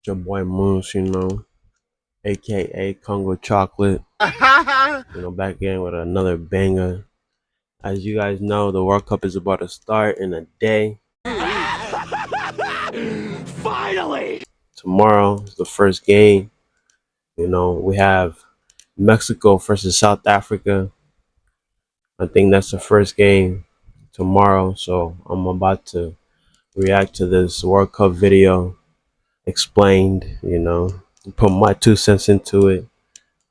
Your boy Moose, aka Congo Chocolate. Back again with another banger. As you guys know, the World Cup is about to start in a day. Finally! Tomorrow is the first game. We have Mexico versus South Africa. I think that's the first game tomorrow. So I'm about to react to this World Cup video, explained, put my 2 cents into it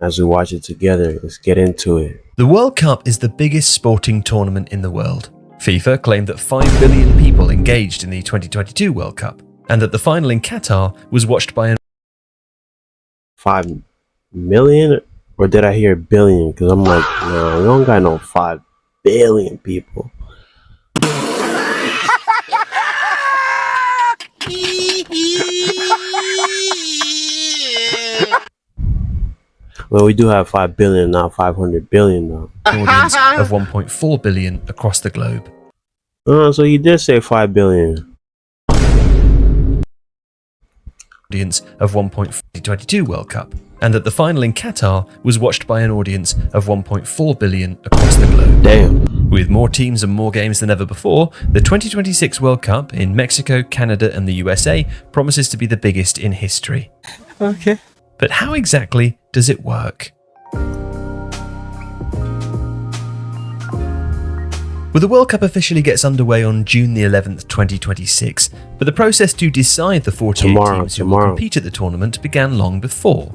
as we watch it together. Let's get into it. The World Cup is the biggest sporting tournament in the world. FIFA claimed that 5 billion people engaged in the 2022 World Cup, and that the final in Qatar was watched by 5 million? Or did I hear billion? Because I'm like, no, we don't got no 5 billion people. Well, we do have 5 billion, not 500 billion though. Audience of 1.4 billion across the globe. So you did say 5 billion. Audience of 1.22 World Cup, and that the final in Qatar was watched by an audience of 1.4 billion across the globe. Damn. With more teams and more games than ever before, the 2026 World Cup in Mexico, Canada and the USA promises to be the biggest in history. Okay. But how exactly does it work? Well, the World Cup officially gets underway on June the 11th, 2026, but the process to decide the 48 teams who will compete at the tournament began long before.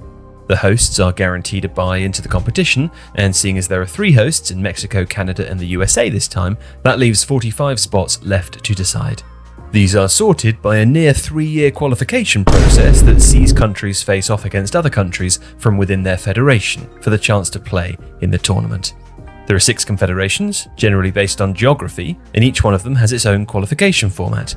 The hosts are guaranteed a bye into the competition, and seeing as there are 3 hosts in Mexico, Canada and the USA this time, that leaves 45 spots left to decide. These are sorted by a near 3-year qualification process that sees countries face off against other countries from within their federation for the chance to play in the tournament. There are 6 confederations, generally based on geography, and each one of them has its own qualification format.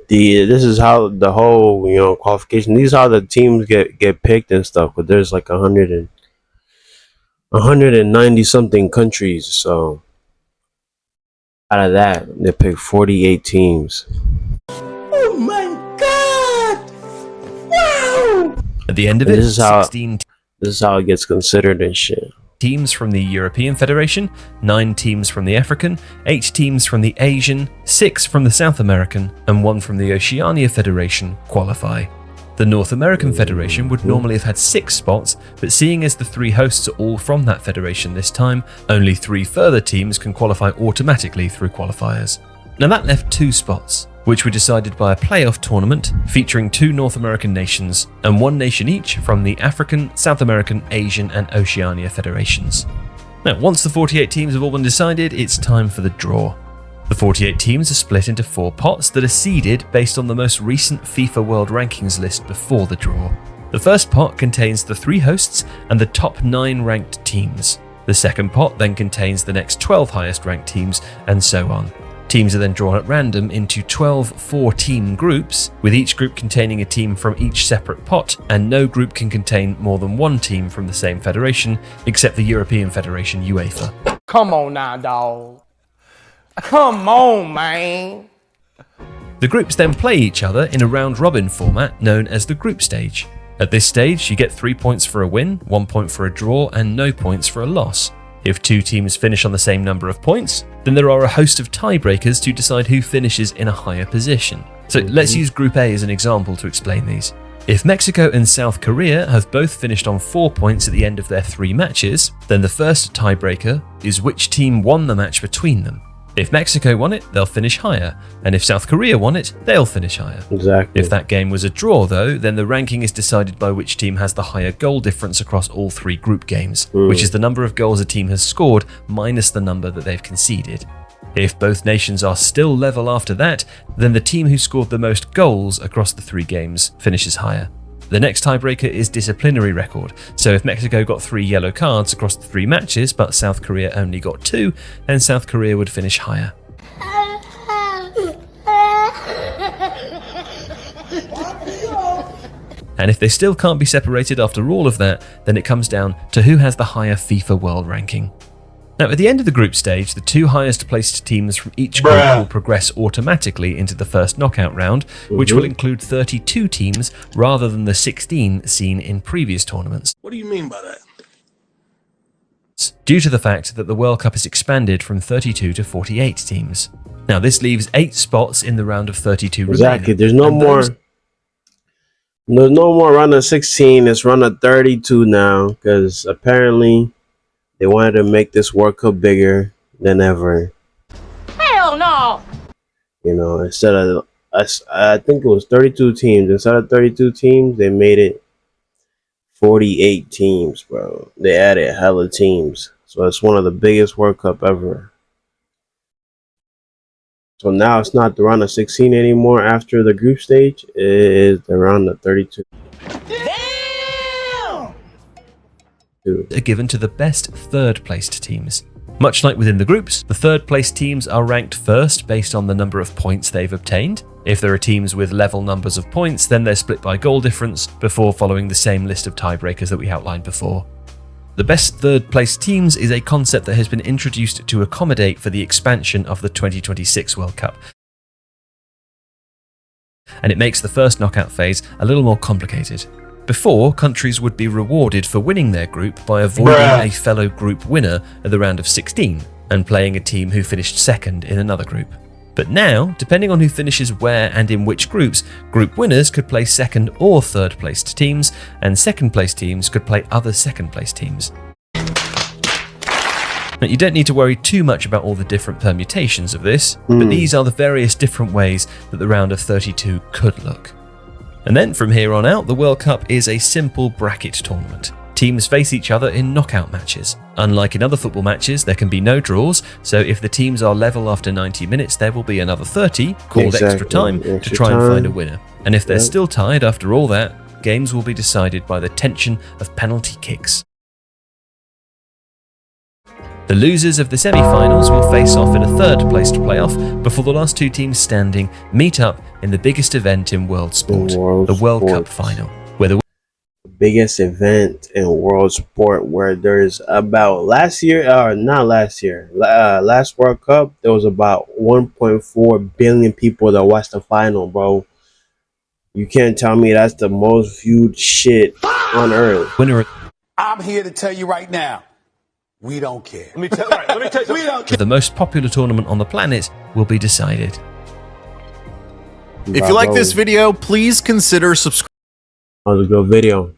This is how the whole qualification. These are how the teams get picked and stuff. But there's like 190 something countries. So out of that, they pick 48 teams. Oh my god! Wow! At the end of it, 16 This is how it gets considered and shit. Teams from the European Federation, 9 teams from the African, 8 teams from the Asian, 6 from the South American, and 1 from the Oceania Federation qualify. The North American Federation would normally have had 6 spots, but seeing as the 3 hosts are all from that federation this time, only 3 further teams can qualify automatically through qualifiers. Now that left 2 spots, which were decided by a playoff tournament featuring 2 North American nations and 1 nation each from the African, South American, Asian and Oceania federations. Now, once the 48 teams have all been decided, it's time for the draw. The 48 teams are split into 4 pots that are seeded based on the most recent FIFA World Rankings list before the draw. The first pot contains the 3 hosts and the top 9 ranked teams. The second pot then contains the next 12 highest ranked teams, and so on. Teams are then drawn at random into 12 4-team groups, with each group containing a team from each separate pot, and no group can contain more than 1 team from the same federation, except the European Federation UEFA. Come on now, dawg. Come on, man. The groups then play each other in a round-robin format known as the group stage. At this stage, you get 3 points for a win, 1 point for a draw, and no points for a loss. If 2 teams finish on the same number of points, then there are a host of tiebreakers to decide who finishes in a higher position. So let's use Group A as an example to explain these. If Mexico and South Korea have both finished on 4 points at the end of their 3 matches, then the first tiebreaker is which team won the match between them. If Mexico won it, they'll finish higher, and if South Korea won it, they'll finish higher. Exactly. If that game was a draw though, then the ranking is decided by which team has the higher goal difference across all 3 group games, which is the number of goals a team has scored minus the number that they've conceded. If both nations are still level after that, then the team who scored the most goals across the 3 games finishes higher. The next tiebreaker is disciplinary record, so if Mexico got 3 yellow cards across the 3 matches but South Korea only got 2, then South Korea would finish higher. And if they still can't be separated after all of that, then it comes down to who has the higher FIFA World Ranking. Now, at the end of the group stage, the 2 highest placed teams from each group will progress automatically into the first knockout round, which will include 32 teams rather than the 16 seen in previous tournaments. What do you mean by that? Due to the fact that the World Cup is expanded from 32 to 48 teams. Now, this leaves 8 spots in the round of 32 Exactly. remaining. There's no And more. There's no more round of 16. It's round of 32 now, because apparently they wanted to make this World Cup bigger than ever. Hell no! You know, instead of I think it was 32 teams. Instead of 32 teams, they made it 48 teams, bro. They added hella teams. So it's one of the biggest World Cup ever. So now it's not the round of 16 anymore after the group stage. It is the round of 32. Damn! are given to the best third-placed teams. Much like within the groups, the third-placed teams are ranked first based on the number of points they've obtained. If there are teams with level numbers of points, then they're split by goal difference before following the same list of tiebreakers that we outlined before. The best third-placed teams is a concept that has been introduced to accommodate for the expansion of the 2026 World Cup. And it makes the first knockout phase a little more complicated. Before, countries would be rewarded for winning their group by avoiding a fellow group winner at the round of 16 and playing a team who finished second in another group. But now, depending on who finishes where and in which groups, group winners could play second or third placed teams, and second placed teams could play other second placed teams. Now, you don't need to worry too much about all the different permutations of this, but these are the various different ways that the round of 32 could look. And then from here on out, the World Cup is a simple bracket tournament. Teams face each other in knockout matches. Unlike in other football matches, there can be no draws, so if the teams are level after 90 minutes, there will be another 30, called extra time, to try and find a winner. And if they're still tied after all that, games will be decided by the tension of penalty kicks. The losers of the semi-finals will face off in a third-placed playoff before the last two teams standing meet up in the biggest event in world sport, the World Cup final, where the biggest event in world sport, where there's about last World Cup, there was about 1.4 billion people that watched the final, bro. You can't tell me that's the most viewed shit on earth. winner I'm here to tell you right now, we don't care. Let me tell you We don't care. of the most popular tournament on the planet will be decided. If you like this video, please consider subscribing. That was a good video.